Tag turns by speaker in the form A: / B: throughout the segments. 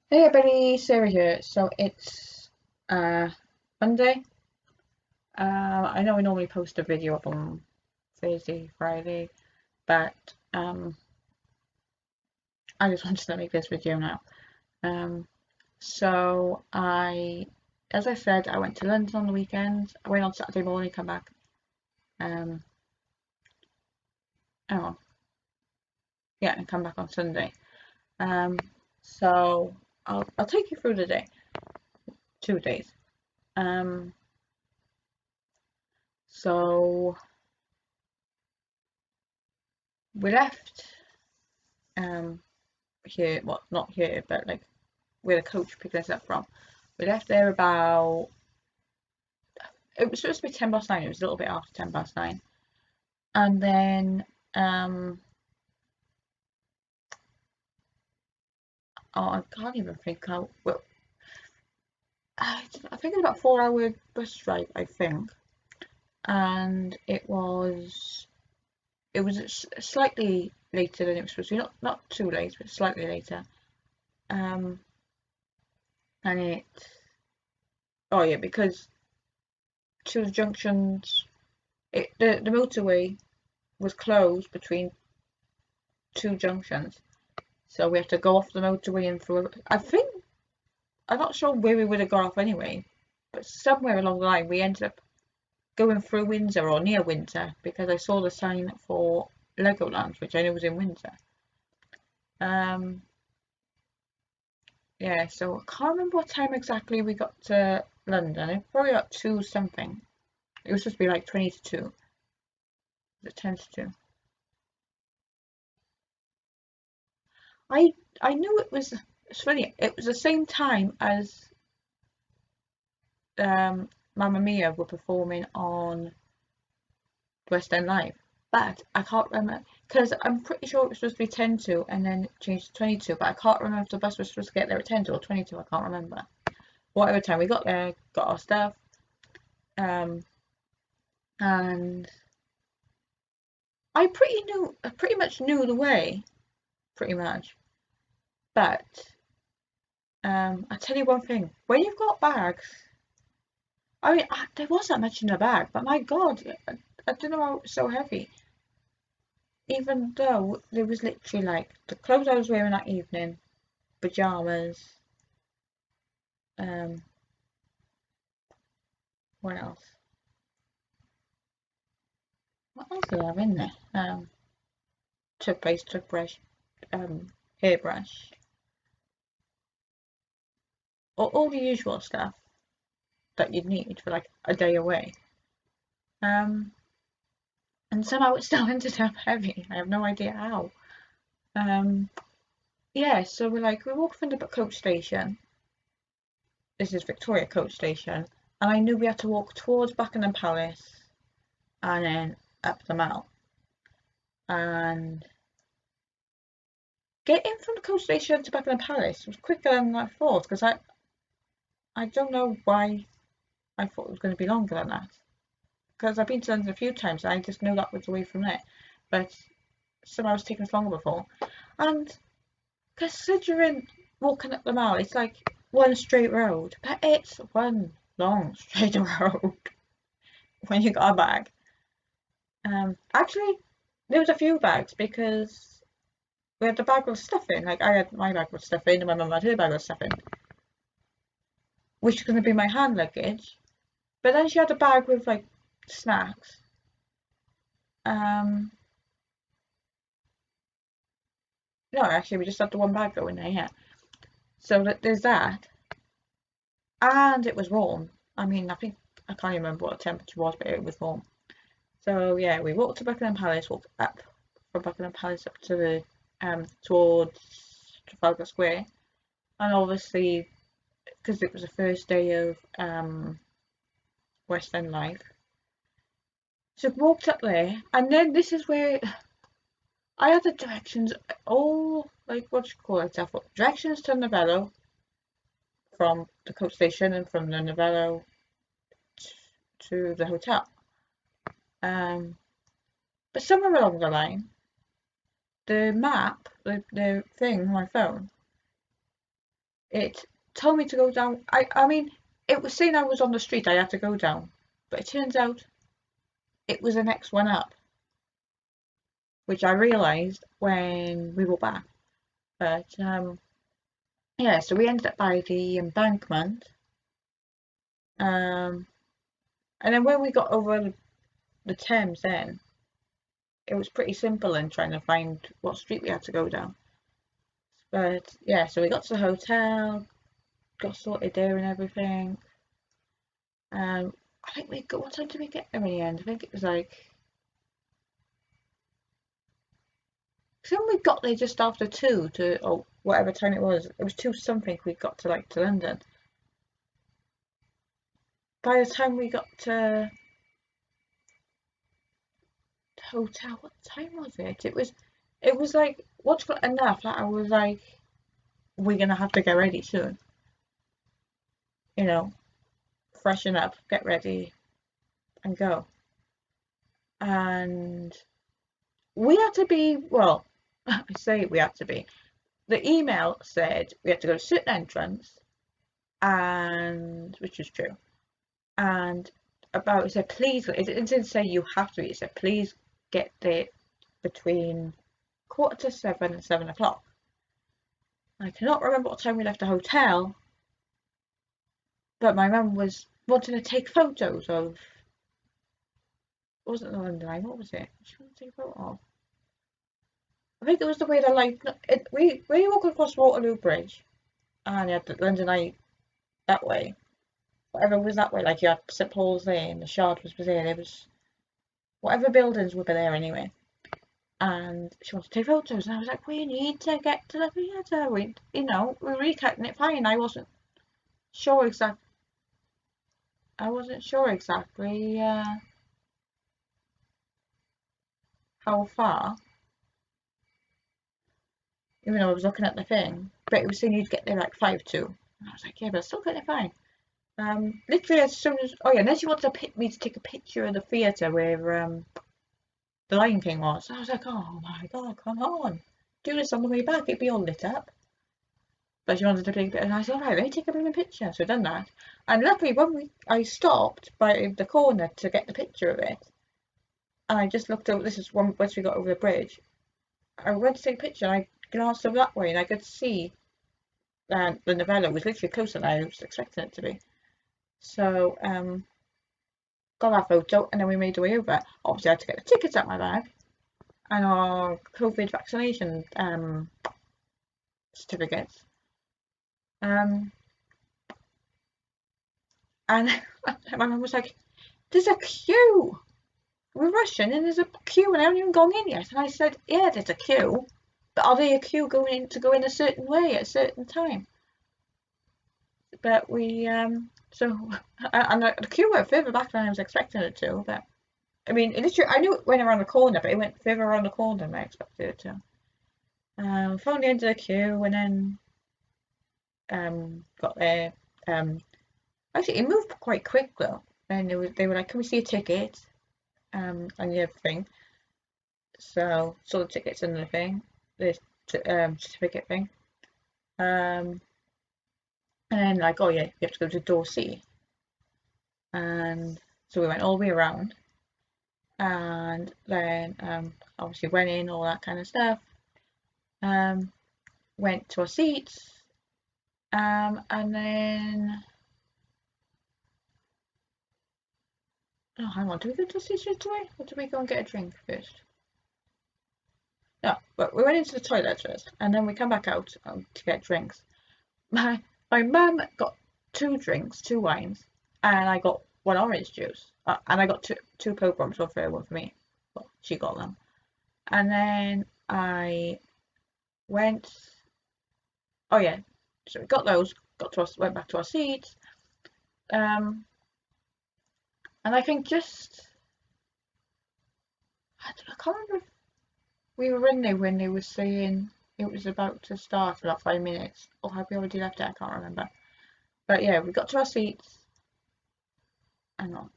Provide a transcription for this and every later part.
A: Hey everybody, Sarah here. So it's uh Monday. I know I normally post a video up on Thursday, Friday, but I just wanted to make this video now. Um, so as I said, I went to London on the weekend. I went on Saturday morning, come back. Um, oh yeah, and come back on Sunday. Um, so I'll take you through the day, 2 days. Um, so we left um here, well, not here, but like where the coach picked us up from. We left there about, it was supposed to be 9:10. It was a little bit after 9:10. And then, oh, I can't even think how, well, I think it was about 4 hour bus drive, I think. And it was slightly later than it was supposed to be, not too late, but slightly later. Um, and oh yeah, because to the junctions, the motorway was closed between two junctions. So we have to go off the motorway and through. I think I'm not sure where we would have got off anyway, but somewhere along the line we ended up going through Windsor or near Windsor because I saw the sign for Legoland, which I knew was in Windsor. Um, yeah, so I can't remember what time exactly we got to London. It probably got two something. It was supposed to be like 20 to 2. Was it 10 to 2? I I knew it was. It's funny. It was the same time as Mamma Mia were performing on West End Live, but I can't remember because I'm pretty sure it was supposed to be 10 to and then it changed to 22, but I can't remember if the bus was supposed to get there at 10 to or 22. I can't remember. Whatever time we got there, got our stuff, um, and I pretty much knew the way, pretty much. But I tell you one thing: when you've got bags, I mean, there wasn't much in the bag, but my God, I don't know how it was so heavy. Even though there was literally like the clothes I was wearing that evening, pajamas, um, what else? What else did I have in there? Toothpaste, toothbrush, hairbrush, all the usual stuff that you'd need for like a day away. Um, and somehow it still ended up heavy. I have no idea how. Um, yeah, so we walked from the coach station. This is Victoria Coach Station, and I knew we had to walk towards Buckingham Palace and then up the Mall. And getting from the coach station to Buckingham Palace was quicker than I thought because I don't know why I thought it was going to be longer than that. Because I've been to London a few times and I just know that was the way from there. But somehow it's taken us longer before. And considering walking up the Mall, it's like one straight road, but it's one long straight road when you got a bag. Actually, there was a few bags because we had the bag with stuff in. Like I had my bag with stuff in, and my mum had her bag with stuff in, which is going to be my hand luggage. But then she had a bag with like snacks. Um, no, actually, we just had the one bag going there, yeah. So that there's that, and it was warm. I mean, I can't even remember what the temperature was, but it was warm. So yeah, we walked to Buckingham Palace, walked up from Buckingham Palace up to the towards Trafalgar Square, and obviously because it was the first day of West End Live, so walked up there, and then this is where I had the directions all like what do you call it? I thought directions to Novello from the coach station and from the Novello to the hotel. Um, but somewhere along the line, the map, the thing on my phone, it told me to go down. I mean, it was saying I was on the street, I had to go down, but it turns out it was the next one up, which I realised when we were back. But yeah, so we ended up by the embankment. Um, and then when we got over the Thames, then it was pretty simple in trying to find what street we had to go down. But yeah, so we got to the hotel, got sorted there and everything. I think we got, what time did we get there in the end? I think it was like, so we got there just after 2 to, or whatever time it was 2 something we got to like to London. By the time we got to the hotel, what time was it? It was like, what's got enough that I was like, we're gonna have to get ready soon. You know, freshen up, get ready, and go. And we had to be, well, I say we had to be. The email said we had to go to certain entrance, and which is true. And about it said please. It didn't say you have to. It said please get there between 7:15 and 7 o'clock. I cannot remember what time we left the hotel, but my mum was wanting to take photos of. It wasn't the London Eye. What was it? She wanted to take a photo of. I think it was the way the light. We walked across Waterloo Bridge, and you had the London Eye that way. Whatever was that way, like you had St Paul's there, and the Shard was there. There was whatever buildings were there anyway. And she wanted to take photos, and I was like, we need to get to the theatre. We're recapping it fine. Sure exact. I wasn't sure exactly how far, even though I was looking at the thing. But it was saying you'd get there like 5 to. And I was like, yeah, but I still getting it fine. Literally as soon as, oh yeah, and then she wanted me to take a picture of the theatre where the Lion King was. I was like, oh my god, come on, do this on the way back. It'd be all lit up. But she wanted to take a picture, and I said, all right, let me take a blooming picture. So I done that, and luckily I stopped by the corner to get the picture of it, and I just looked over. This is once we got over the bridge. I went to take a picture, and I glanced over that way, and I could see the novella was literally closer than I was expecting it to be. So got that photo, and then we made our way over. Obviously, I had to get the tickets out my bag and our COVID vaccination certificates. Um, and my mum was like, "There's a queue. We're rushing, and there's a queue, and I haven't even gone in yet." And I said, "Yeah, there's a queue, but are they a queue going in to go in a certain way at a certain time?" But we so and the queue went further back than I was expecting it to. But I mean, literally, I knew it went around the corner, but it went further around the corner than I expected it to. Found the end of the queue, and then got there. Actually, it moved quite quick though. And they were like, "Can we see a ticket?" And the other thing. So saw the tickets and the thing, the certificate thing. Um, and then like, oh yeah, you have to go to door C. And so we went all the way around, and then obviously went in all that kind of stuff. Um, went to our seats. And then, oh, hang on, do we go to see straight away, or do we go and get a drink first? No, but we went into the toilet first, and then we come back out to get drinks. My mum got 2 drinks, 2 wines, and I got 1 orange juice, and I got two Coke bombs, one for her, one for me. Well, she got them, and then I went. Oh yeah, so we got those. Went back to our seats. And I think I can't remember if we were in there when they were saying it was about to start for like 5 minutes, or have we already left it? I can't remember. But yeah, we got to our seats. Hang on.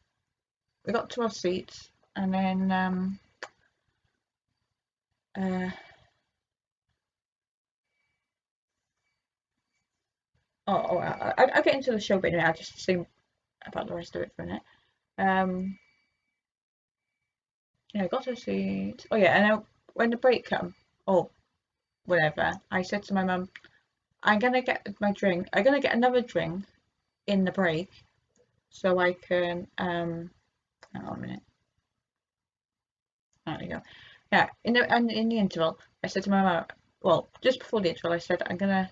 A: We got to our seats, and then uh, I'll get into the show, but anyway, I'll just say about the rest of it for a minute. Yeah, I got to see. Oh yeah, and when the break come, or whatever, I said to my mum, I'm gonna get my drink. I'm gonna get another drink in the break, so I can. Hang on a minute. There we go. Yeah, in the interval, I said to my mum, well, just before the interval, I said I'm gonna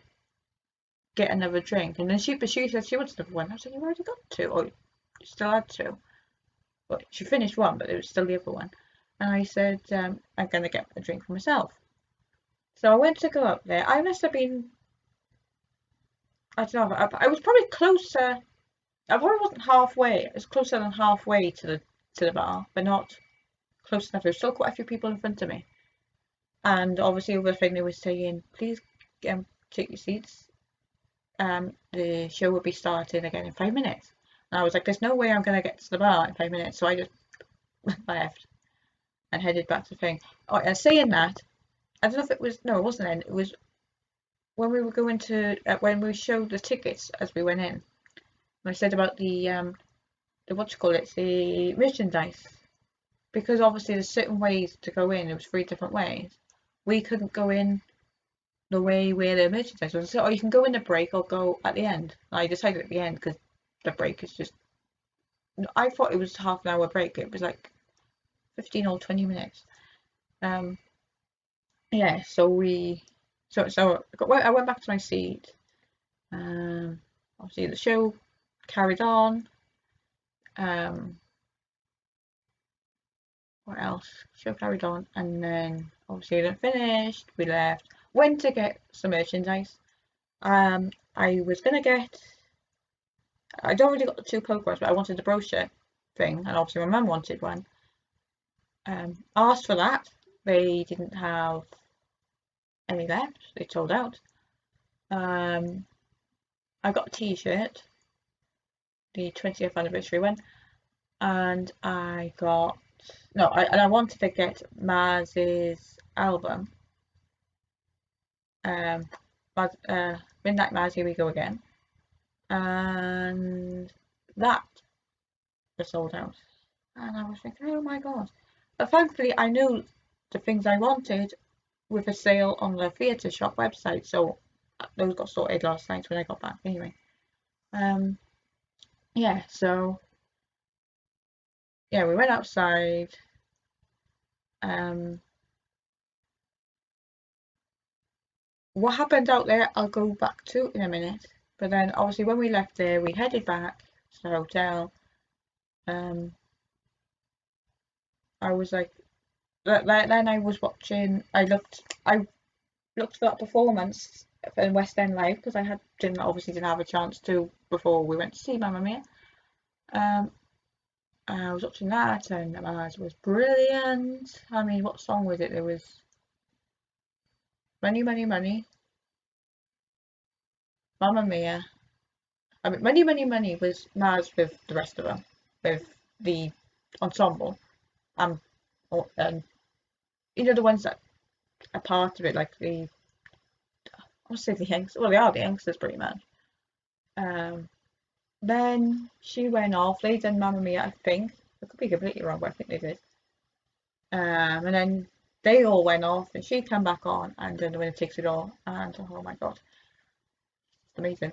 A: get another drink, and then she said she wants another one. I said, you've already got two, or you still had two. But she finished one, but there was still the other one. And I said, I'm gonna get a drink for myself. So I went to go up there. I must have been, I don't know, I was probably closer. I probably wasn't halfway. It was closer than halfway to the bar, but not close enough. There was still quite a few people in front of me. And obviously over the thing they were saying, please take your seats. The show will be starting again in 5 minutes. And I was like, there's no way I'm gonna get to the bar in 5 minutes. So I just left and headed back to the thing. Oh, and saying that, I don't know if it was, no, it wasn't then. It was when we were going to, when we showed the tickets as we went in. And I said about the what you call it, the merchandise. Because obviously there's certain ways to go in. It was 3 different ways. We couldn't go in the way where the merchandise was. So, you can go in the break or go at the end. And I decided at the end because the break is just. I thought it was half an hour break. It was like 15 or 20 minutes. Yeah. So I went back to my seat. Obviously the show carried on. What else? Show carried on, and then obviously it finished. We left. Went to get some merchandise. I was gonna get. I'd already got the 2 Pokeballs, but I wanted the brochure thing, and obviously my mum wanted one. Asked for that. They didn't have any left. They sold out. I got a T-shirt, the 20th anniversary one, and I got and I wanted to get Mars's album. Midnight Mars, Here We Go Again, and that was sold out. And I was thinking, oh my god! But thankfully, I knew the things I wanted with a sale on the theatre shop website, so those got sorted last night when I got back. Anyway, yeah. So yeah, we went outside. What happened out there, I'll go back to in a minute. But then, obviously, when we left there, we headed back to the hotel. I was like, then I was watching. I looked for that performance in West End Live because obviously didn't have a chance to before we went to see Mamma Mia. I was watching that, and it was brilliant. I mean, what song was it? There was Money, Money, Money, Mamma Mia. I mean, Money, Money, Money was Mars with the rest of them, with the ensemble, and the ones that are part of it, like I want to say the youngsters. Well, they are the youngsters pretty much. Then she went off. They done Mamma Mia, I think. I could be completely wrong, but I think they did. And then they all went off, and she came back on, and then the winner takes it all. And oh my god, it's amazing.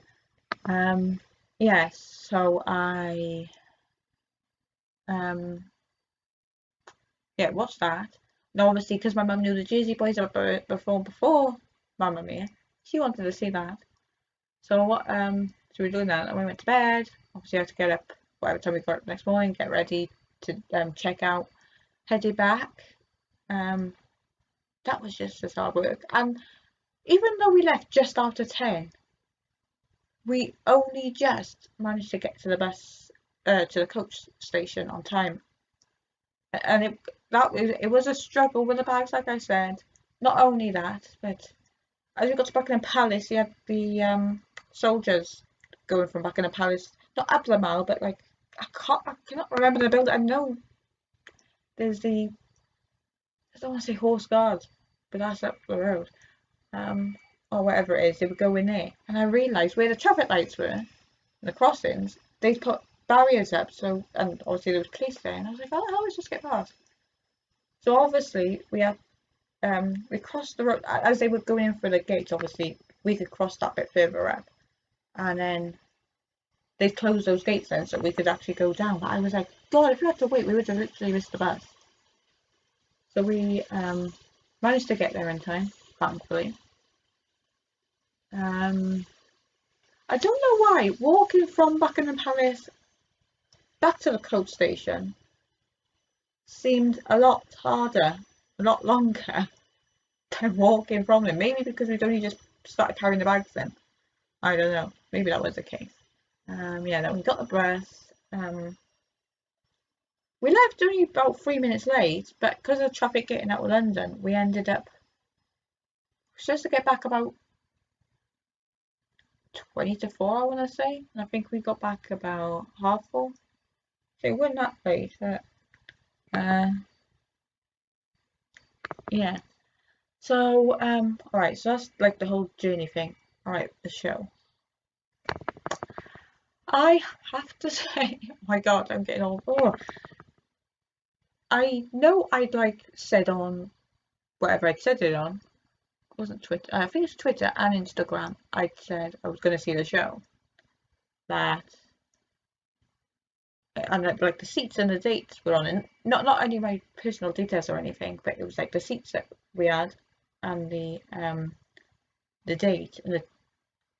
A: Yes. So I watched that. Now, obviously, because my mum knew the Jersey Boys before Mamma Mia, she wanted to see that. So so we were doing that, and we went to bed. Obviously, I had to get up whatever time we got up next morning, get ready to check out, headed back. That was just as hard work. And even though we left just after 10, we only just managed to get to the bus, to the coach station on time. And it was a struggle with the bags, like I said. Not only that, but as we got to Buckingham Palace, you had the soldiers going from Buckingham Palace, not up the mall, but like I cannot remember the building. I know there's I don't want to say Horse Guards, but that's up the road. or whatever it is, they would go in there. And I realised where the traffic lights were, the crossings, they'd put barriers up, so, and obviously there was police there, and I was like, oh, how did I just get past? So obviously we crossed the road as they were going in for the gates. Obviously we could cross that bit further up, and then they closed those gates then so we could actually go down. But I was like, God, if we had to wait, we would have literally missed the bus. So we managed to get there in time, thankfully. I don't know why walking from Buckingham Palace back to the coach station seemed a lot harder, a lot longer than walking from them. Maybe because we'd only just started carrying the bags then. I don't know. Maybe that was the case. Yeah, then we got the bus. We left only about 3 minutes late, but because of traffic getting out of London, we ended up supposed to get back about 20 to 4, I want to say. And I think we got back about 4:30. So it wasn't that late. But, yeah. So, alright, so that's like the whole journey thing. Alright, the show. I have to say, oh my God, I'm getting old. Oh. I know I'd like said on whatever I'd said it on. It wasn't Twitter. I think it's Twitter and Instagram. I'd said I was going to see the show. That and like the seats and the dates were on, and not any of my personal details or anything, but it was like the seats that we had and the date and the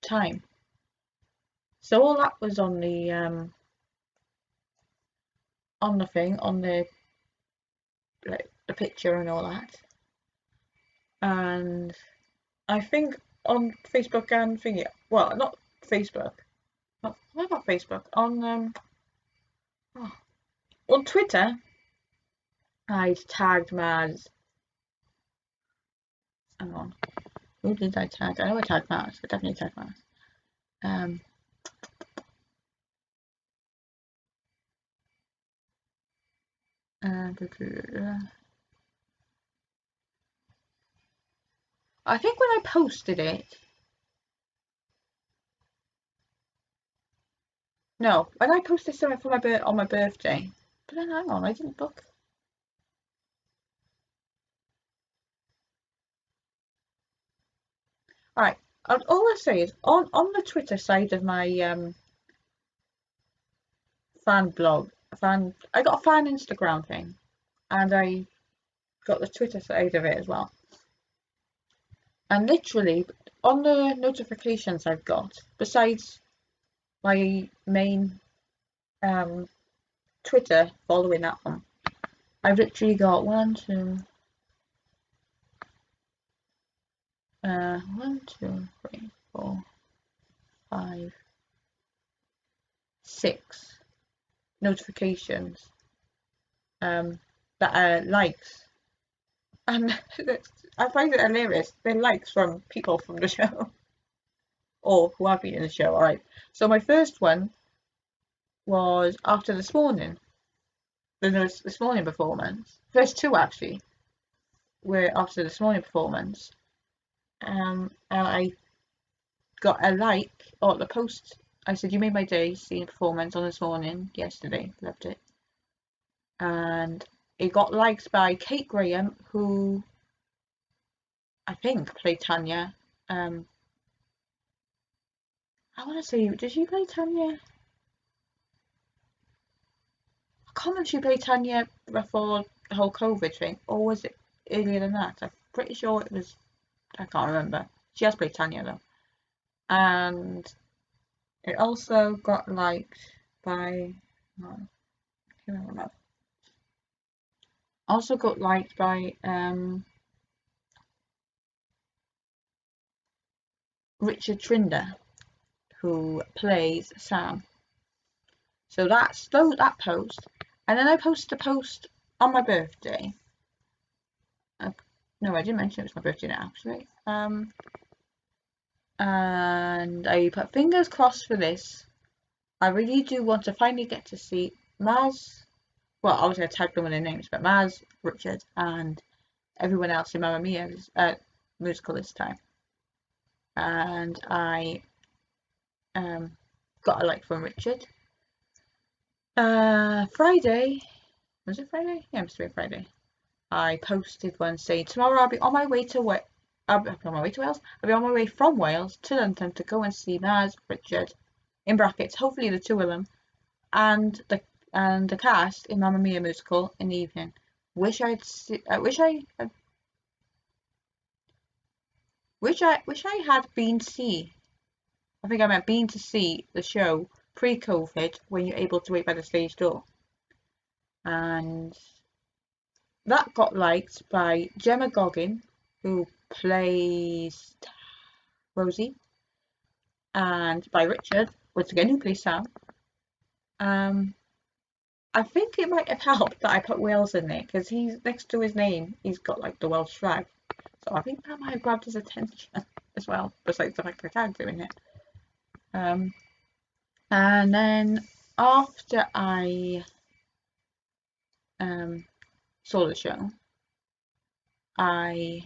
A: time. So all that was on the thing, on the like the picture and all that. And I think on Facebook and thingy, well, not Facebook, not Facebook, on Twitter, I'd tagged Maz. Hang on, who did I tag? I know I tagged Maz. I definitely tagged Maz. I think when I posted it, no, when I posted something for on my birthday, but then hang on, I didn't book. Alright, all I say is on the Twitter side of my fan blog, I got a fan Instagram thing, and I got the Twitter side of it as well. And literally on the notifications I've got, besides my main Twitter following that one, I've literally got 1, 2, 3, 4, 5, 6 notifications that are likes, and I find it hilarious. They're likes from people from the show or who have been in the show. Alright, so my first one was after this morning, this morning performance. First two actually were after this morning performance, and I got a like or the post. I said, you made my day seeing a performance on this morning yesterday, loved it. And it got liked by Kate Graham, who I think played Tanya. I want to say, did she play Tanya? I can't remember if she played Tanya before the whole COVID thing, or was it earlier than that? I'm pretty sure it was, I can't remember. She has played Tanya though. And it also got liked by, also got liked by Richard Trinder, who plays Sam. So that's that post, and then I posted a post on my birthday. No, I didn't mention it was my birthday now, actually. And I put fingers crossed for this. I really do want to finally get to see Maz. Well, obviously I tagged them with their names, but Maz, Richard, and everyone else in Mamma Mia's musical this time. and I got a like from Richard. Friday, was it Friday? Yeah, it must have been Friday. I posted one saying tomorrow I'll be on my way to I'll be on my way to Wales. I'll be on my way from Wales to London to go and see Maz, Richard, in brackets, hopefully the two of them, and the cast in Mamma Mia musical in the evening. Wish I had been to see. I think I meant been to see the show pre-COVID when you're able to wait by the stage door, and that got liked by Gemma Goggin, who plays Rosie, and by Richard, once again, who plays Sam. I think it might have helped that I put Wales in there because he's next to his name, he's got like the Welsh flag. So I think that might have grabbed his attention as well, besides the fact that I tagged him in it. And then after I saw the show, I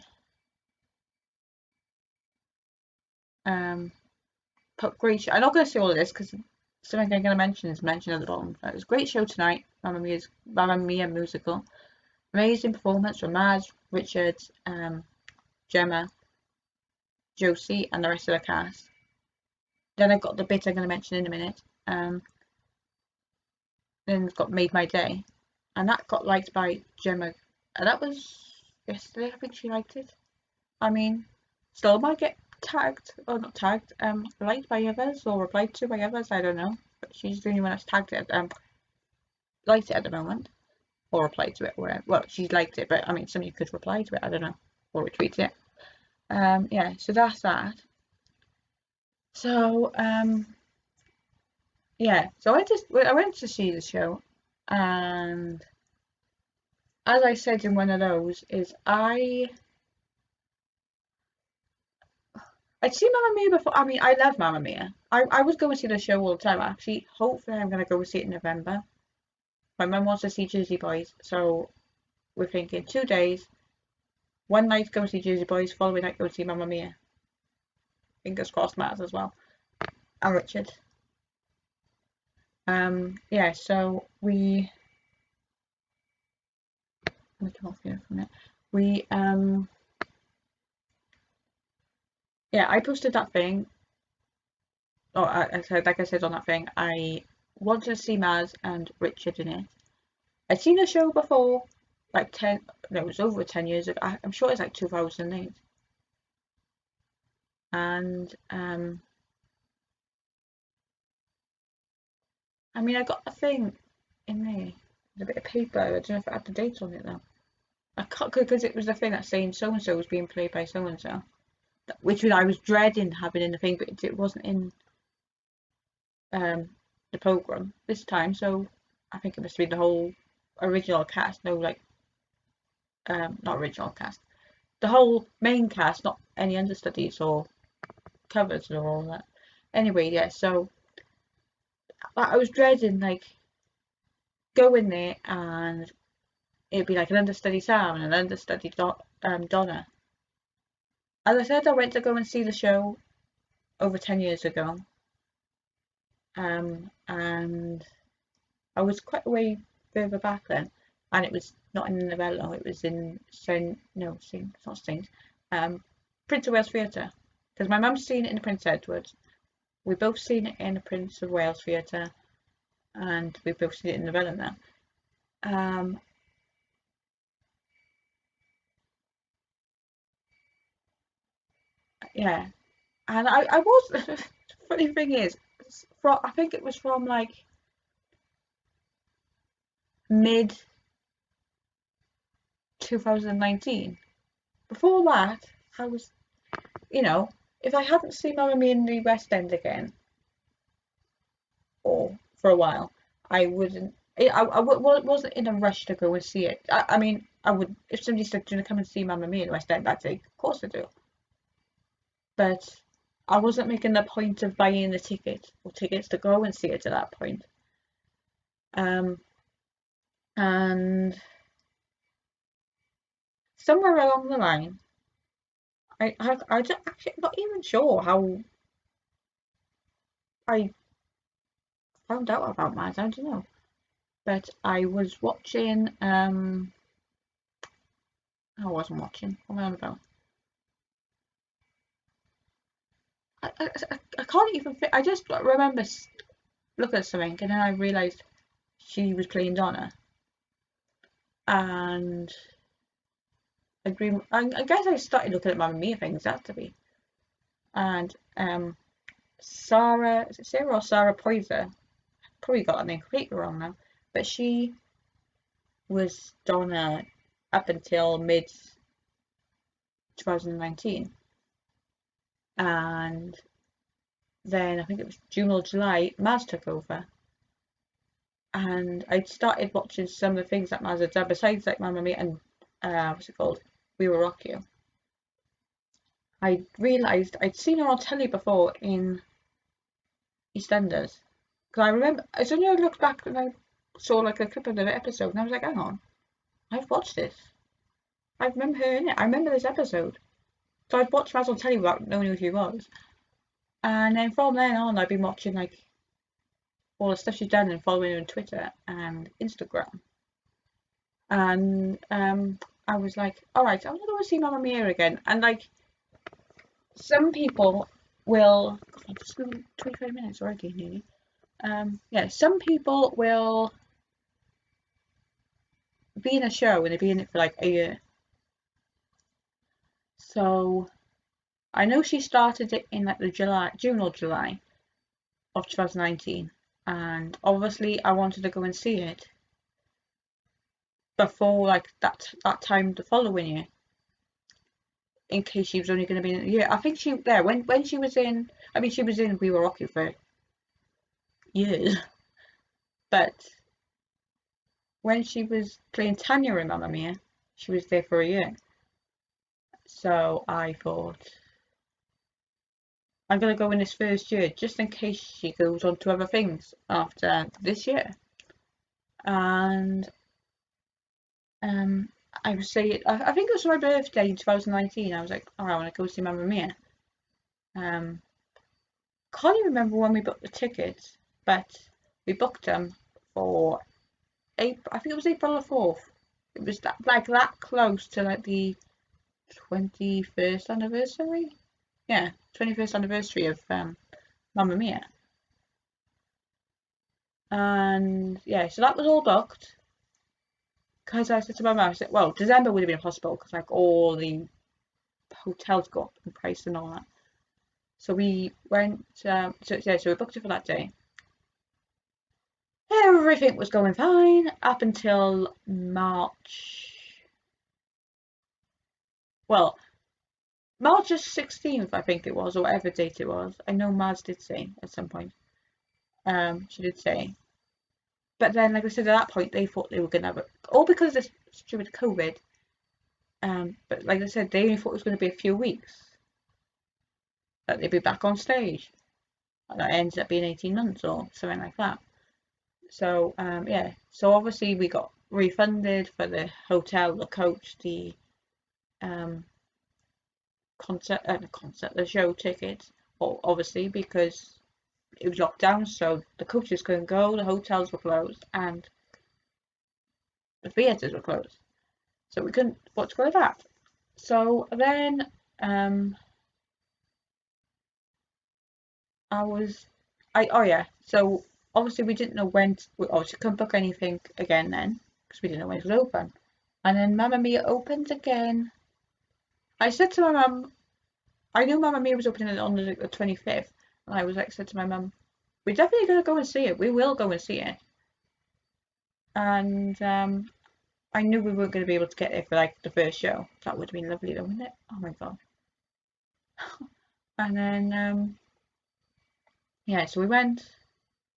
A: put great show. I'm not going to say all of this because something I'm going to mention is mentioned at the bottom. It was a great show tonight, Mamma Mia musical. Amazing performance from Maz, Richard, Gemma, Josie, and the rest of the cast. Then I've got the bit I'm going to mention in a minute. Then it's got Made My Day, and that got liked by Gemma. That was yesterday. I think she liked it. I mean, still might get tagged or not tagged, liked by others or replied to by others. I don't know, but she's the only one that's tagged it, liked it at the moment, or replied to it, or whatever. Well, she's liked it, but I mean, somebody could reply to it. I don't know, or retweet it. Yeah, so that's that. So yeah, so I went to see the show, and as I said in one of those, is I'd seen Mamma Mia before. I mean, I love Mamma Mia. I was going to see the show all the time. Actually, hopefully, I'm going to go see it in November. My mum wants to see Jersey Boys, so we're thinking 2 days. One night go see Jersey Boys, following night go see Mamma Mia. Fingers crossed, Matt as well, and Richard. Yeah. So we. Let me come off here for a minute. We Yeah, I posted that thing. Oh, I said, like I said on that thing, I wanted to see Maz and Richard in it. I'd seen the show before, like 10, no, it was over 10 years ago. I'm sure it's like 2008. And I mean, I got a thing in there, a bit of paper. I don't know if it had the date on it though. I can't, because it was the thing that's saying so and so was being played by so and so, which I was dreading having in the thing, but it wasn't in the program this time. So I think it must be the whole original cast. No, like not original cast, the whole main cast, not any understudies or covers or all that. Anyway, yeah. So I was dreading like going there and it'd be like an understudy Sam and an understudy Donna. As I said, I went to go and see the show over 10 years ago, and I was quite a way further back then, and it was not in Novello, it was in it's not Saint, Prince of Wales Theatre, because my mum's seen it in the Prince Edward. We've both seen it in the Prince of Wales Theatre, and we've both seen it in Novello now. Yeah, and I was. Funny thing is, I think it was from like mid 2019. Before that, I was, if I hadn't seen Mamma Mia in the West End again, or for a while, I wouldn't. Wasn't in a rush to go and see it. I mean, I would if somebody said, "Do you want to come and see Mamma Mia in the West End?" I'd say, "Of course I do." But I wasn't making the point of buying the ticket or tickets to go and see it at that point. And somewhere along the line, I don't actually, I'm not even sure how I found out about Maz. I don't know, but I was watching. I wasn't watching. What am I on about? I can't even. I just remember looking at something, and then I realised she was playing Donna, and I guess I started looking at Mamma Mia things. That to be, and Sarah, is it Sarah or Sarah Poyser? Probably got that name completely wrong now, but she was Donna up until mid 2019, and then I think it was June or July, Maz took over, and I started watching some of the things that Maz had done besides like Mamma Mia and what's it called, We Will Rock You. I realised I'd seen her on telly before in EastEnders, because I remember as soon as I looked back and I saw like a clip of the episode, and I was like, hang on, I've watched this. I remember her in it. I remember this episode. So I'd watched Maz on telly without knowing who she was. And then from then on, I've been watching like all the stuff she's done and following her on Twitter and Instagram. And I was like, all right, I'm gonna go see Mamma Mia again. And like, some people will. God, it's been 25 minutes already, nearly. Yeah, some people will be in a show and they'll be in it for like a year. So I know she started it in like the June or July of 2019, and obviously I wanted to go and see it before like that time the following year, in case she was only going to be in a year. I think she when she was in. I mean, she was in We Were Rocky for years, but when she was playing Tanya in Mamma Mia, she was there for a year. So I thought, I'm going to go in this first year just in case she goes on to other things after this year. And I was saying, I think it was my birthday in 2019. I was like, oh, I want to go see Mamma Mia. Can't even remember when we booked the tickets, but we booked them for April. I think it was April the 4th. It was that close to like the 21st anniversary. Yeah, 21st anniversary of Mamma Mia. And yeah, so that was all booked. Because I said to my mum, I said, well, December would have been possible because like all the hotels got up in price and all that. So we went, so we booked it for that day. Everything was going fine up until March. Well, March 16th, I think it was, or whatever date it was. I know Maz did say at some point. She did say. But then, like I said, at that point, they thought they were going to have it, all because of this stupid COVID. But like I said, they only thought it was going to be a few weeks that they'd be back on stage. And that ends up being 18 months or something like that. So, yeah. So obviously we got refunded for the hotel, the coach, the the show tickets, obviously because it was locked down, so the coaches couldn't go, the hotels were closed, and the theatres were closed, so we couldn't watch go to that. So then oh yeah, so obviously we didn't know when we obviously couldn't book anything again then because we didn't know when it was open. And then Mamma Mia opened again. I said to my mum, I knew Mamma Mia was opening on the 25th, and I was like, said to my mum, we're definitely going to go and see it. We will go and see it. And I knew we weren't going to be able to get there for like the first show. That would have been lovely though, wouldn't it? Oh my god. And then yeah, so we went.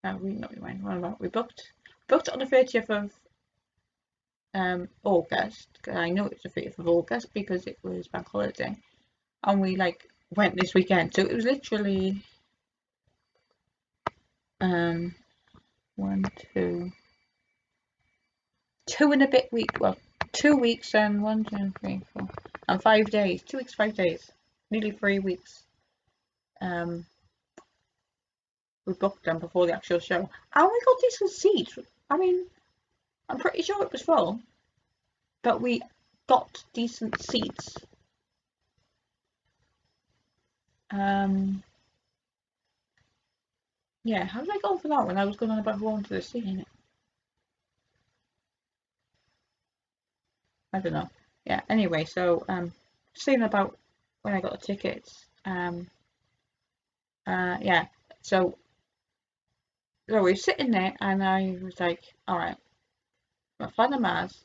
A: We booked on the 30th of August. I know it's the 30th of August because it was bank holiday, and we like went this weekend. So it was literally 1, 2, 2 and a bit week. Well, 2 weeks and 1, 2, 3, 4, and 5 days. 2 weeks, 5 days. nearly 3 weeks. We booked them before the actual show, and we got decent seats. I mean, I'm pretty sure it was full, but we got decent seats. Yeah, how did I go for that when I was going on about who wanted to see in it? I don't know. Yeah, anyway, so saying about when I got the tickets. Yeah, so we were sitting there, and I was like, all right, I'm a fan of Maz.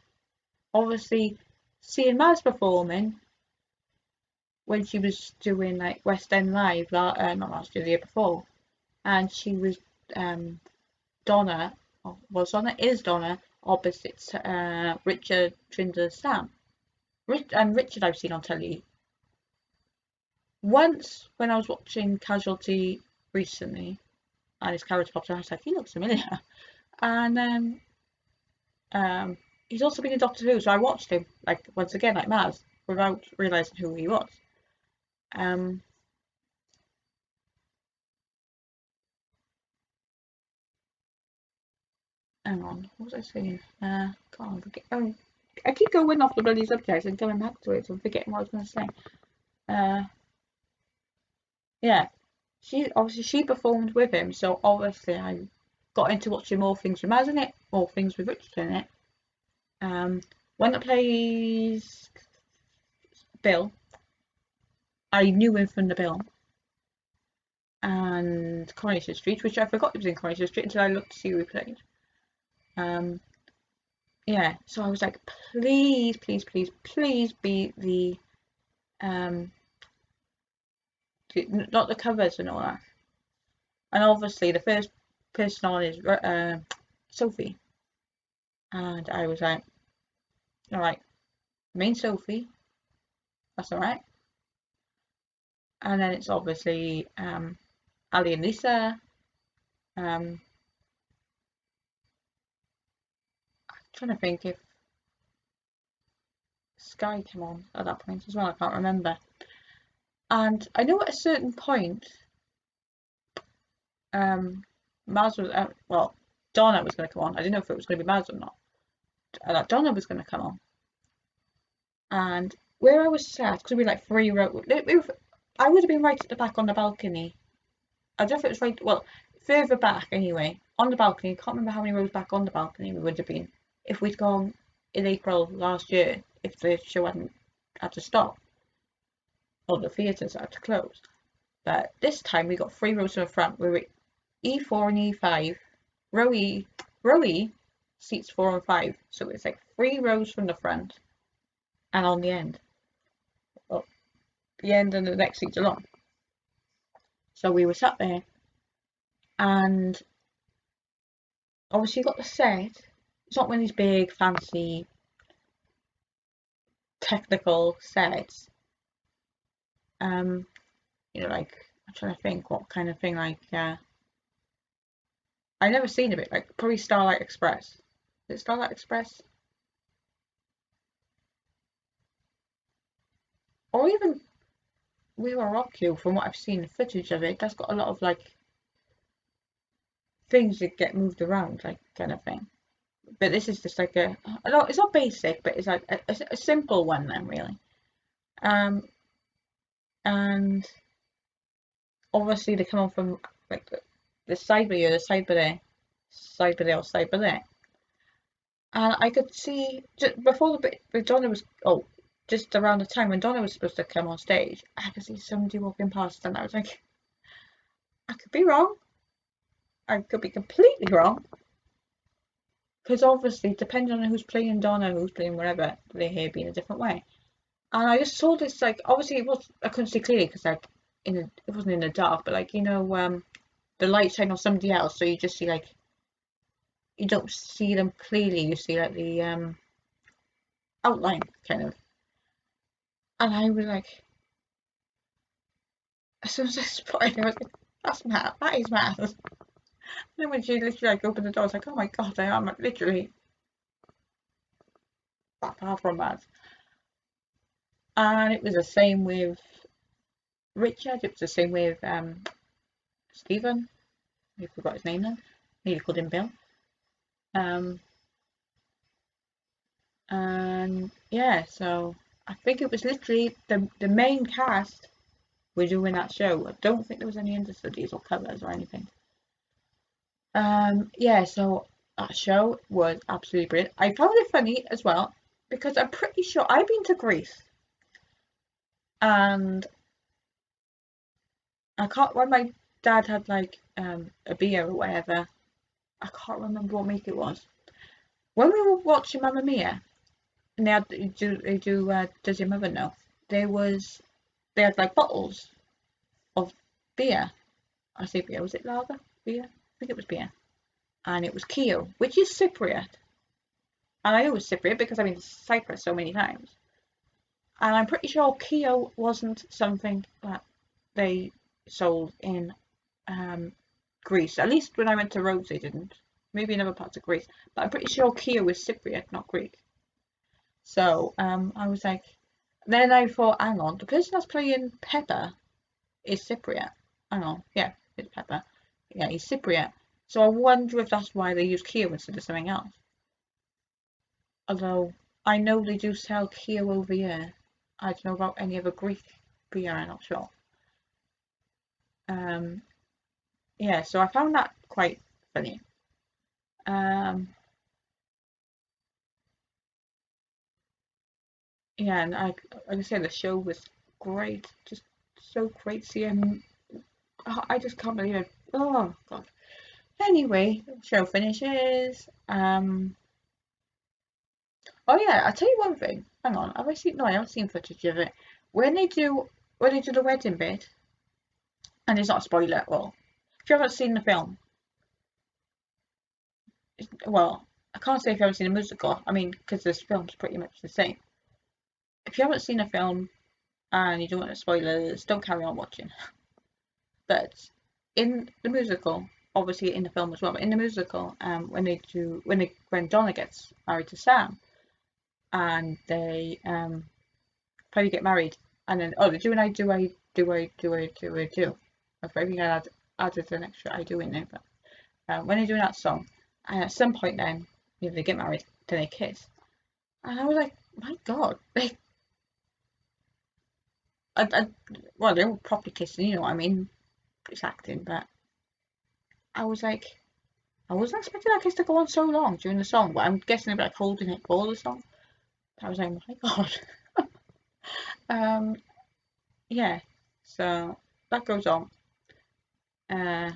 A: Obviously, seeing Maz performing when she was doing like West End Live, not last year, the year before, and she was Donna, is Donna opposite Richard Trinder Sam. Richard I've seen on telly once when I was watching Casualty recently, and his character popped up. I was like, he looks familiar, and he's also been in Doctor Who, so I watched him like once again, like Maz, without realizing who he was. Um, Hang on, what was I saying? Can't forget. Oh, I keep going off the bloody subject and coming back to it, so I'm forgetting what I was going to say. Uh, yeah, she performed with him, so obviously I got into watching more things with Maz in it, more things with Richard in it. When it plays Bill, I knew him from the Bill and Coronation Street, which I forgot he was in Coronation Street until I looked to see who he played. Yeah, so I was like, please, please, please, please be the not the covers and all that. And obviously, the first person on is Sophie, and I was like, all right, main Sophie, that's all right. And then it's obviously Ali and Lisa. I'm trying to think if Sky came on at that point as well. I can't remember. And I know at a certain point, Maz was well, Donna was going to come on. I didn't know if it was going to be Maz or not. Donna was going to come on, and where I was sat, because we were like 3 rows. I would have been right at the back on the balcony. I don't know if it was right. Well, further back anyway, on the balcony. I can't remember how many rows back on the balcony we would have been if we'd gone in April last year. If the show hadn't had to stop, or the theatres had to close. But this time we got 3 rows to the front. We were E4 and E5. Row E seats 4 and 5. So it's like 3 rows from the front and on the end. Well, the end and the next seats along. So we were sat there, and obviously you got the set. It's not one of these big fancy technical sets. Like I'm trying to think what kind of thing like I never seen of it, like probably Starlight Express. Is it Starlight Express? Or even We Will Rock You, from what I've seen the footage of it, that's got a lot of like things that get moved around, like kind of thing. But this is just like it's not basic, but it's like a simple one then, really. Um, and obviously they come on from like the side by here, the side by there, side by there, or side by there. And I could see just before the bit with Donna was just around the time when Donna was supposed to come on stage, I could see somebody walking past, and I was like, I could be wrong. I could be completely wrong. Because obviously, depending on who's playing Donna, who's playing wherever, their hair being a different way. And I just saw this, like, obviously I couldn't see clearly because like it wasn't in the dark, but like the light shine on somebody else, so you just see like you don't see them clearly. You see like the outline kind of. And I was like, as soon as I spotted, I was like, that's mad. That is mad. And then when she literally like opened the door, I was like, oh my god, I am literally that far from mad. And it was the same with Richard. It was the same with Stephen. I forgot his name then. Nearly called him Bill. And yeah, so I think it was literally the main cast were doing that show. I don't think there was any understudies or covers or anything. Yeah, so that show was absolutely brilliant. I found it funny as well because I'm pretty sure I've been to Greece and I can't when my dad had like a beer or whatever. I can't remember what make it was. When we were watching Mamma Mia, and does your mother know? They had like bottles of beer. I say beer, was it lager? Beer? I think it was beer. And it was Kio, which is Cypriot. And I know it's Cypriot because I've been to Cyprus so many times. And I'm pretty sure Kio wasn't something that they sold in Greece. At least when I went to Rhodes they didn't. Maybe in other parts of Greece. But I'm pretty sure Kio was Cypriot, not Greek. So I was like, then I thought, hang on, the person that's playing Pepper is Cypriot. Hang on, yeah, it's Pepper. Yeah, he's Cypriot. So I wonder if that's why they use Kio instead of something else. Although I know they do sell Kio over here. I don't know about any other Greek beer, I'm not sure. Yeah, so I found that quite funny. Yeah, and like I said, the show was great, just so great seeing. Oh, I just can't believe it. Oh God. Anyway, show finishes. Oh yeah, I'll tell you one thing. Hang on, have I seen? No, I haven't seen footage of it. When they do, when they do the wedding bit, and it's not a spoiler at all. If you haven't seen the film, well, I can't say if you haven't seen the musical. I mean, because this film's pretty much the same. If you haven't seen the film and you don't want spoilers, don't carry on watching. But in the musical, obviously in the film as well, but in the musical, when Donna gets married to Sam, and they probably get married, and then they do and I do I do I do I do I do. I think I added an extra I do in there, but when they're doing that song, and at some point then, they get married, then they kiss, and I was like, my God, well, they were properly kissing, you know what I mean? It's acting, but I was like, I wasn't expecting that kiss to go on so long during the song, but I'm guessing they're like holding it for the song. I was like, my God. Yeah, so that goes on. Uh,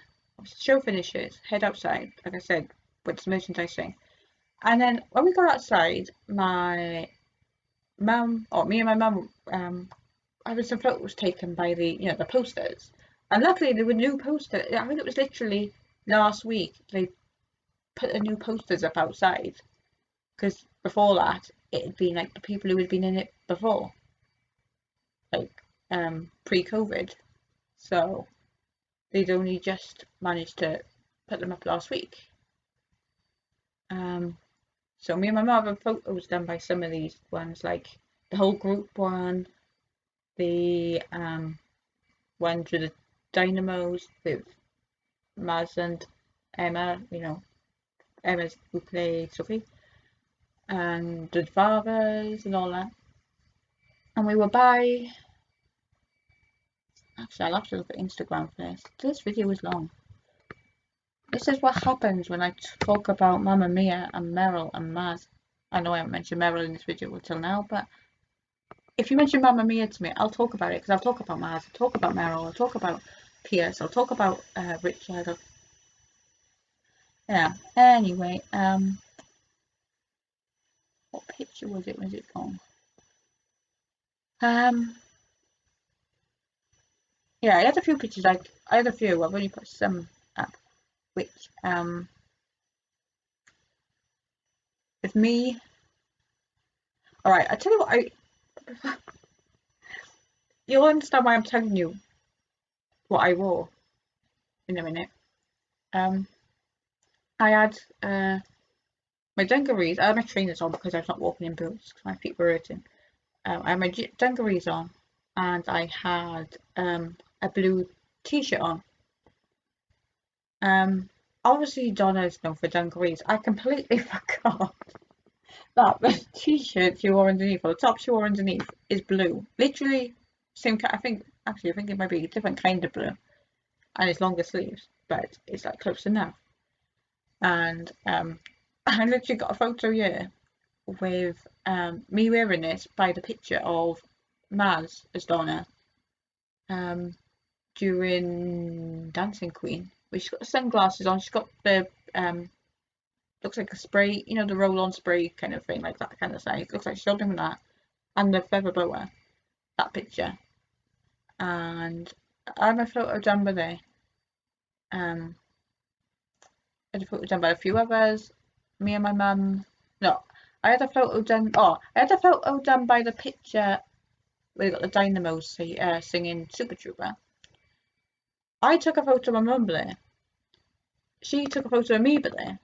A: Show finishes, head outside, like I said, with some merchandising. And then when we got outside, my mum, or me and my mum, having some photos taken by the posters. And luckily there were new posters. I think it was literally last week they put the new posters up outside. Because before that, it had been like the people who had been in it before, like pre-COVID. So they'd only just managed to put them up last week. So me and my mum have photos done by some of these ones, like the whole group one, the ones with the dynamos with Maz and Emma, Emma's who played Sophie, and the fathers and all that. And we were by. Actually, I'll have to look at Instagram for this. This video is long. This is what happens when I talk about Mamma Mia and Meryl and Maz. I know I haven't mentioned Meryl in this video until now, but if you mention Mamma Mia to me, I'll talk about it because I'll talk about Maz, I'll talk about Meryl, I'll talk about Pierce, I'll talk about Richard. Yeah. Anyway, what picture was it? Was it from? Yeah, I had a few pictures. I had a few. I've only put some up, which with me. All right, I tell you what. You'll understand why I'm telling you what I wore in a minute. I had my dungarees. I had my trainers on because I was not walking in boots because my feet were hurting. I had my dungarees on, and I had a blue t-shirt on. Obviously Donna's known for dungarees. I completely forgot that the t-shirt she wore underneath, or the top she wore underneath, is blue. Literally same kind. I think it might be a different kind of blue, and it's longer sleeves, but it's like close enough. And I literally got a photo here with me wearing it by the picture of Maz as Donna during Dancing Queen. Where she's got the sunglasses on. She's got the looks like a spray, you know, the roll-on spray kind of thing, like that kind of size. Looks like she's holding that, and the feather boa. That picture, and I have a photo done by there. I had a photo done by a few others. Me and my mum. No, I had a photo done. Oh, I had a photo done by the picture where they got the Dynamos singing Super Trooper. I took a photo of my mum there. She took a photo of me there.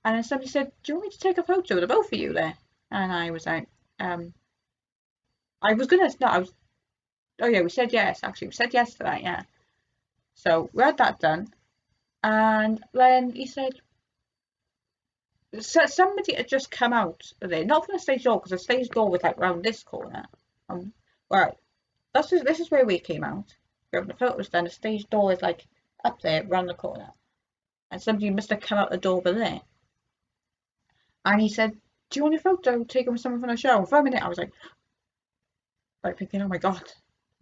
A: And then somebody said, "Do you want me to take a photo of the both of you there?" And I was like, I was gonna, no, I was, oh yeah, we said yes, actually. We said yes to that, yeah. So we had that done. And then he said, so somebody had just come out of there, not from the stage door, because the stage door was like round this corner. Right, this is where we came out. The photos done, the stage door is like up there, round the corner. And somebody must have come out the door over there. And he said, "Do you want a photo taken with someone from the show?" And for a minute, I was like thinking, "Oh my god,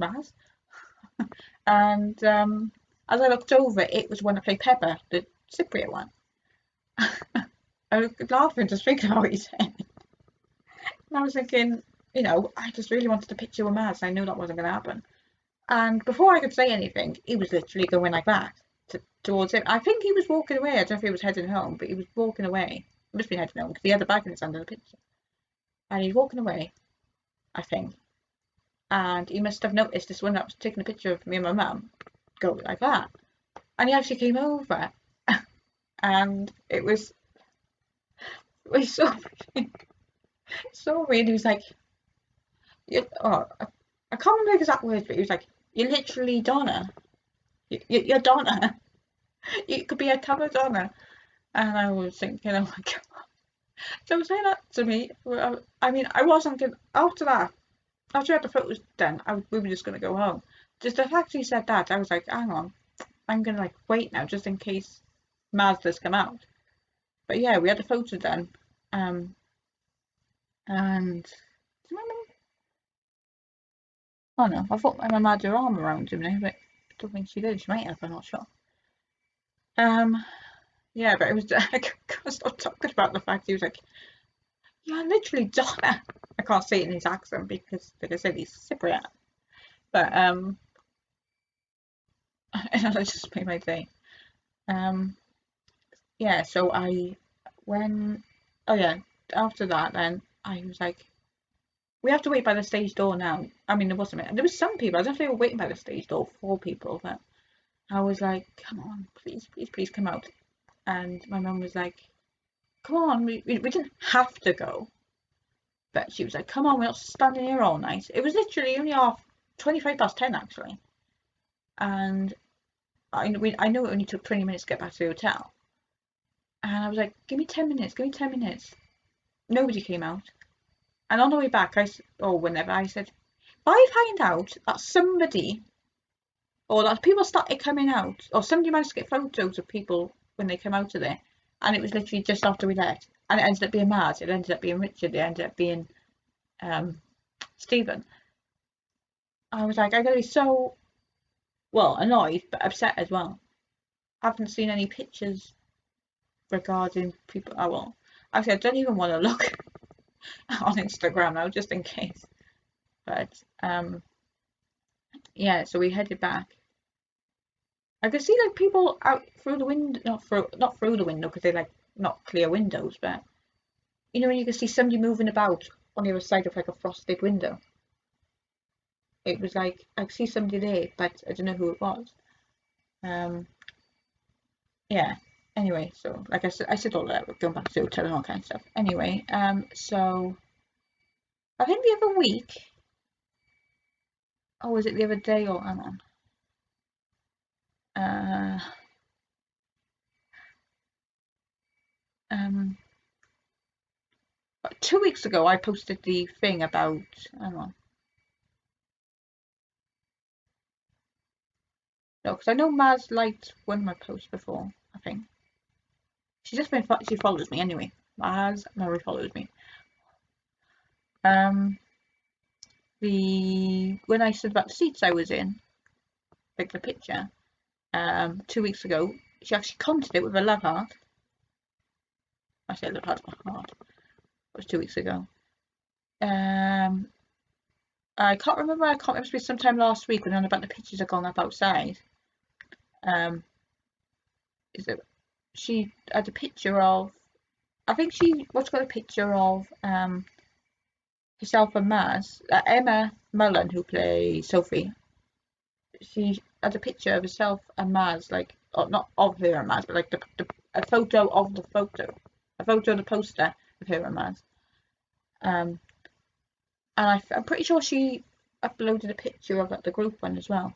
A: Maz." And as I looked over, it was when I played Pepper, the Cypriot one. I was laughing just thinking about what he said. And I was thinking, you know, I just really wanted a picture with Maz. I knew that wasn't going to happen. And before I could say anything, he was literally going like that towards him. I think he was walking away. I don't know if he was heading home, but he was walking away. He must be heading home because he had the bag in his hand in the picture. And he's walking away, I think. And he must have noticed this one that was taking a picture of me and my mum go like that. And he actually came over, and it was so so weird. He was like, I can't remember the exact words, but he was like, "You're literally Donna. You're Donna. You could be a cover Donna." And I was thinking, oh my god. Don't say that to me. I mean, I was thinking after that, after I had the photos done, we were just gonna go home. Just the fact he said that, I was like, hang on, I'm gonna like wait now just in case Mazda's come out. But yeah, we had the photo done, and do you remember? Oh no, I thought my mum had her arm around him now, but I don't think she did. She might have, I'm not sure. Um, yeah, but it was I can't stop talking about the fact he was like, "Yeah, literally Donna." I can't say it in his accent because, like I said, he's Cypriot. But I just made my day. Um, yeah. So when, oh yeah, after that, then I was like, we have to wait by the stage door now. I mean, there was some people. I don't know if they were waiting by the stage door, 4 people, but I was like, "Come on, please, please, please come out." And my mum was like, "Come on, we didn't have to go." But she was like, "Come on, we're not standing here all night." It was literally only 10 actually. And I know it only took 20 minutes to get back to the hotel. And I was like, "Give me 10 minutes, give me 10 minutes." Nobody came out. And on the way back, or whenever, I said, if I find out that somebody, or that people started coming out, or somebody managed to get photos of people when they come out of there, and it was literally just after we left, and it ended up being Maz, it ended up being Richard, it ended up being Stephen. I was like, I'm going to be so, well, annoyed, but upset as well. I haven't seen any pictures regarding people. Oh, well, actually, I don't even want to look on Instagram now, just in case. But, yeah, so we headed back. I could see like people out through the window, not through the window because they're like not clear windows, but you know when you can see somebody moving about on the other side of like a frosted window. It was like I could see somebody there, but I don't know who it was. Um, yeah. Anyway, so like I said all that, we're going back to the hotel and all kind of stuff. Anyway, so I think the other week Oh, was it the other day or hang on? 2 weeks ago I posted the thing about, hang on. No, because I know Maz liked one of my posts before, I think. She follows me anyway. Maz Murray follows me. When I said about the seats I was in, like the picture, 2 weeks ago, she actually commented it with a love heart. I said love heart. It was 2 weeks ago. I can't remember. It must be sometime last week when on about the pictures are going up outside. Is it? She had a picture of. I think she what's got a picture of herself and Maz. Emma Mullen, who plays Sophie. She had a picture of herself and Maz, like, or not of her and Maz, but like a photo of the photo, a photo of the poster of her and Maz. And I'm pretty sure she uploaded a picture of the group one as well.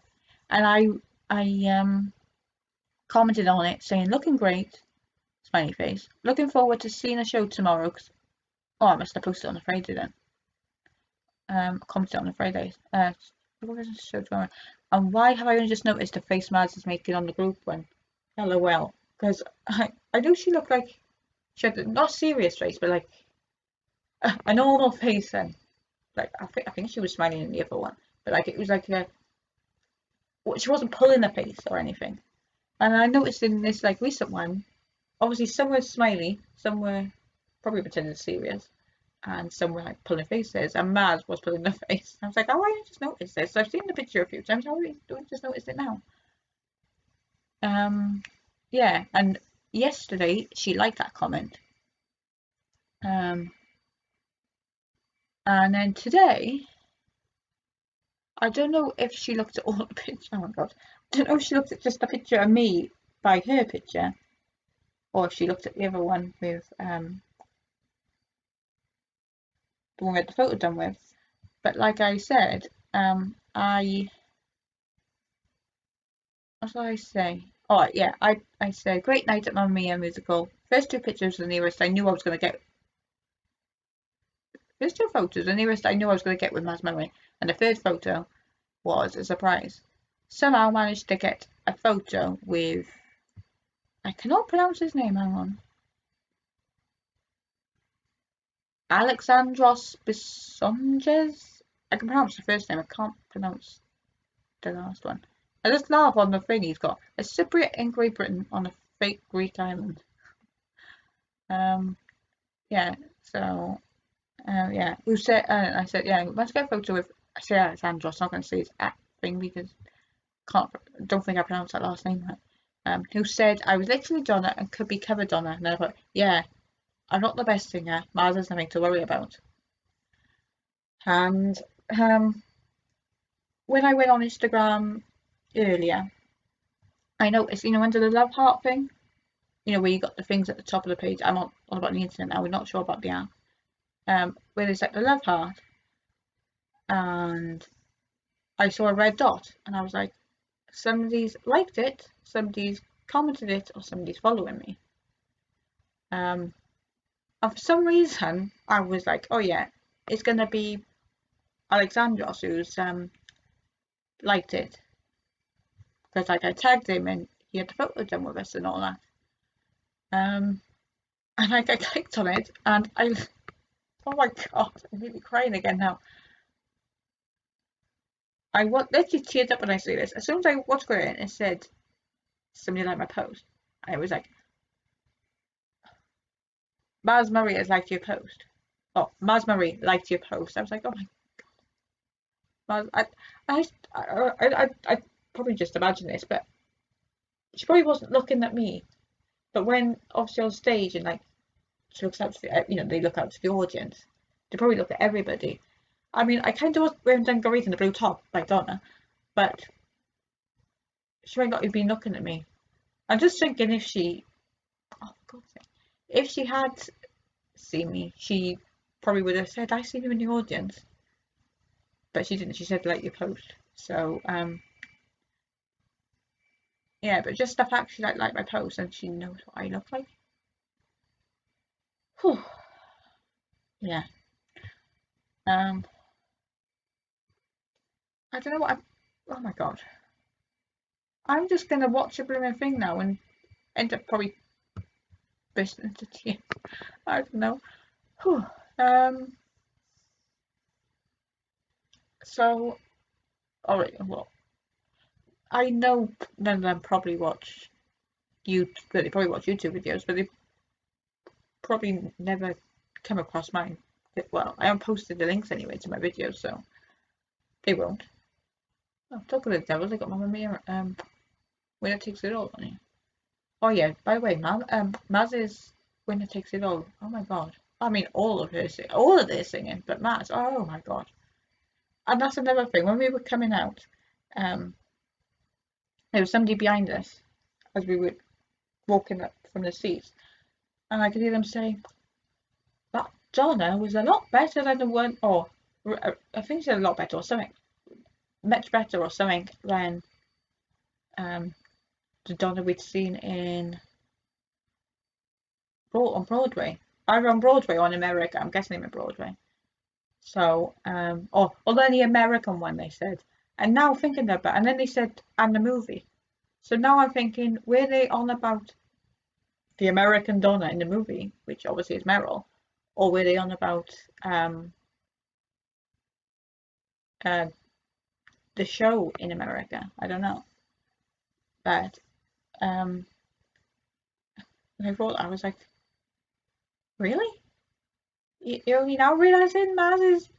A: And I commented on it saying, looking great, smiley face. Looking forward to seeing a show tomorrow. Oh, I must have posted on a Friday then. Commented on a Friday. Show tomorrow. And why have I only just noticed the face Maz is making on the group one? LOL. Because I know she looked like she had not a serious face, but like a normal face. And like I think she was smiling in the other one, but like it was like she wasn't pulling her face or anything. And I noticed in this like recent one, obviously some were smiley, some were probably pretending serious, and some were like pulling faces. And Maz was pulling her face. I was like, oh, I didn't just notice this. So I've seen the picture a few times. How do I just notice it now? Yeah. And yesterday she liked that comment. And then today, I don't know if she looked at all the pictures. Oh my god. I don't know if she looked at just a picture of me by her picture, or if she looked at the other one with the one we had the photo done with. But like I said, what did I say? Oh yeah, I said great night at Mamma Mia musical. First two pictures were the nearest I knew I was going to get. First two photos, the nearest I knew I was going to get with Maz Memory, and the third photo was a surprise. Somehow managed to get a photo with. I cannot pronounce his name. Hang on. Alexandros Bisonges. I can pronounce the first name. I can't pronounce the last one. I just laugh on the thing he's got. A Cypriot in Great Britain on a fake Greek island. Yeah. So, yeah. We said. I said, yeah. Let's get a photo with. I say Alexandros. I'm not going to say his thing because don't think I pronounced that last name right. Who said I was literally Donna and could be covered Donna. And I thought, yeah, I'm not the best singer. Mars has nothing to worry about. And when I went on Instagram earlier, I noticed, under the love heart thing, where you got the things at the top of the page. I'm on about the internet now. We're not sure about the app. Where there's like the love heart, and I saw a red dot, and I was like, somebody's liked it, somebody's commented it, or somebody's following me. And for some reason, I was like, oh yeah, it's gonna be Alexandros who's liked it, because like I tagged him and he had the photo done with us and all that. And like I clicked on it and oh my god, I'm really crying again now. I literally teared up when I see this. As soon as I watched it, it said somebody liked my post. I was like, Maz Murray has liked your post. Oh, Maz Murray liked your post. I was like, oh my god. I probably just imagined this, but she probably wasn't looking at me. But when obviously on stage and like she looks out to they look out to the audience. They probably look at everybody. I mean, I kind of was wearing dungarees and a blue top like Donna, but she might not have been looking at me. I'm just thinking if she, oh for God's sake, if she had seen me, she probably would have said, "I see you in the audience," but she didn't. She said, "Like your post." So yeah, but just the fact she like my post and she knows what I look like. Whew. Yeah. I don't know what oh my god. I'm just gonna watch a blooming thing now and end up probably bursting into tears. I don't know. Whew. So alright, well, I know none of them probably watch they probably watch YouTube videos, but they probably never come across mine. Well, I haven't posted the links anyway to my videos, so they won't. Oh, talk of the devil, they got Mamma Mia, Winner Takes It All on here. Oh yeah, by the way, Maz is Winner Takes It All. Oh my god. I mean, all of their singing, but Maz, oh my god. And that's another thing. When we were coming out, there was somebody behind us as we were walking up from the seats, and I could hear them saying, that Donna was a lot better than the one, or I think she said a lot better or something, much better or something than the Donna we'd seen on Broadway. Either on Broadway or in America. I'm guessing they meant Broadway. So, or then the American one they said. And now thinking about, and then they said, and the movie. So now I'm thinking, were they on about the American Donna in the movie, which obviously is Meryl, or were they on about uh, the show in America? I don't know. But when I was like, really? You're only now realizing Maz is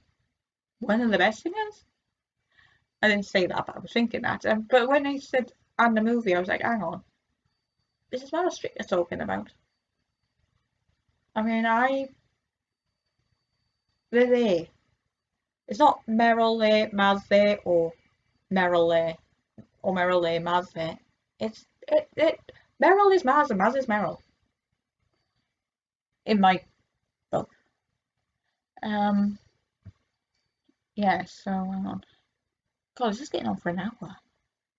A: one of the best singers? I didn't say that, but I was thinking that. But when they said and the movie, I was like, hang on, this is Meryl Streep they're talking about. I mean, they're there. It's not Meryl there, Maz there, or Meryl there, or Meryl there, Maz there. It. Meryl is Maz and Maz is Meryl in my book. Um, yeah. So hang on. God, this is getting on for an hour.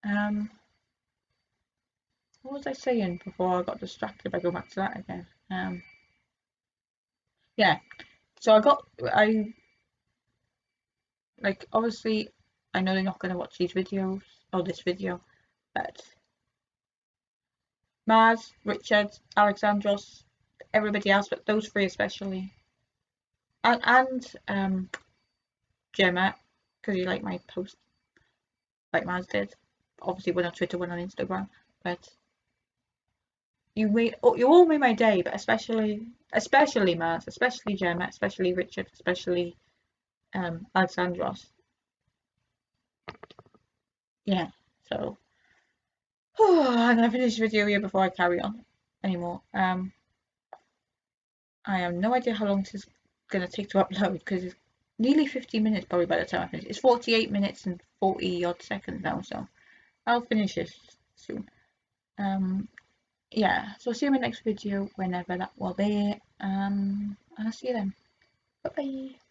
A: Um, what was I saying before I got distracted? If I go back to that again. Yeah. So I like obviously I know they're not going to watch these videos or this video, but Maz, Richard, Alexandros, everybody else, but those three especially, and Gemma, because you like my post, like Maz did. Obviously, one on Twitter, one on Instagram, but you all made my day, but especially Maz, especially Gemma, especially Richard, especially Alexandros. Yeah, so I'm gonna finish the video here before I carry on anymore. I have no idea how long this is gonna take to upload because it's nearly 50 minutes probably by the time I finish. It's 48 minutes and 40 odd seconds now, so I'll finish this soon. Yeah, so I'll see you in my next video whenever that will be. And I'll see you then. Bye bye.